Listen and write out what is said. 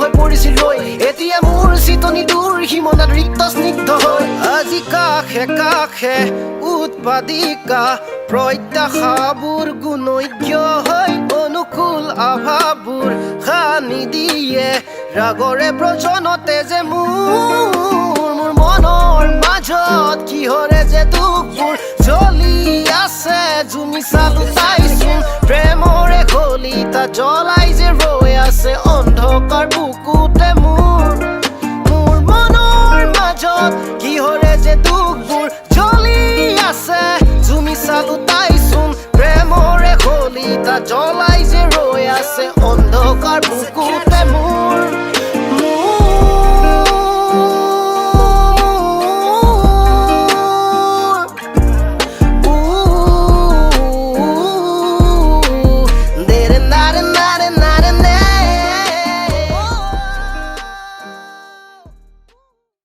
হৈ পৰিছিল ৰৈ এতিয়া মোৰ চিতনি দূৰ সীমনাত ৰিক্ত স্নিগ্ধ হৈ আজি কাষে কাষে উৎপাদিকা প্ৰত্যাশাবোৰ গুণজ্ঞ হৈ অনুকূল আভাবোৰ সানি দিয়ে ৰাগৰে প্ৰজনতে যে মোৰ মনৰ মাজত কিহৰে যে দুখবোৰ জ্বলি আছে জুমি চালো চাইচোন প্ৰেমৰে কলিতা জ্বলাই যে ৰৈ আছে অন্ধকাৰ বুকুতে মোৰ মনৰ মাজত কিহৰে যে দুখবোৰ জ্বলি আছে জুমি চালো তাইচোন প্ৰেমৰে কলিতা জ্বলাই যে ৰৈ আছে অন্ধকাৰ বুকুতে